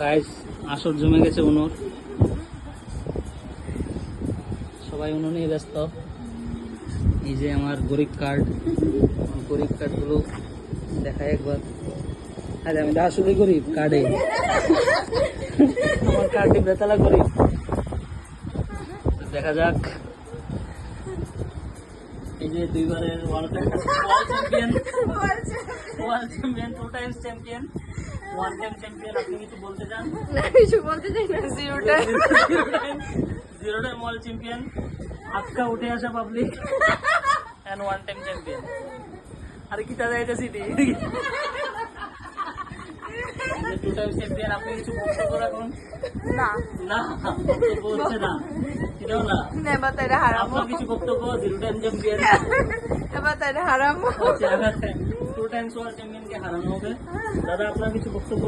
Guys আসর জমে গেছে উনোর, সবাই উনো নিয়ে ব্যস্ত। এই যে আমার গরিব কার্ড, গরিব কার্ডগুলো দেখায় একবার। আরে আমি আসলে গরিব কার্ডে, আমার কার্ডে বেতালা গরিব। দেখা যাক। এই যে দুইবারের world champion, world champion, 2 times champion, 1 time champion. আপনি কিছু বলতে চান? না কিছু বলতে চাই না, 0 টাইম 0 টাইম ওয়ার্ল্ড চ্যাম্পিয়ন, আজকা উঠে আসা পাবলিক এন্ড 1 টাইম চ্যাম্পিয়ন। আরে কি তারা এটা সিটি 2 টাইম চ্যাম্পিয়ন। আপনি কিছু বক্তব্য রাখুন। না না বক্তব্য হচ্ছে না, এটাও না। এবার তাইলে হারামো, আপনার কিছু বক্তব্য? 0 টাইম চ্যাম্পিয়ন, এবার তাইলে হারামো। আচ্ছা 2 টাইমস ওয়ার্ল্ড চ্যাম্পিয়নকে হারানো হবে। দাদা আপনার কিছু বক্তব্য?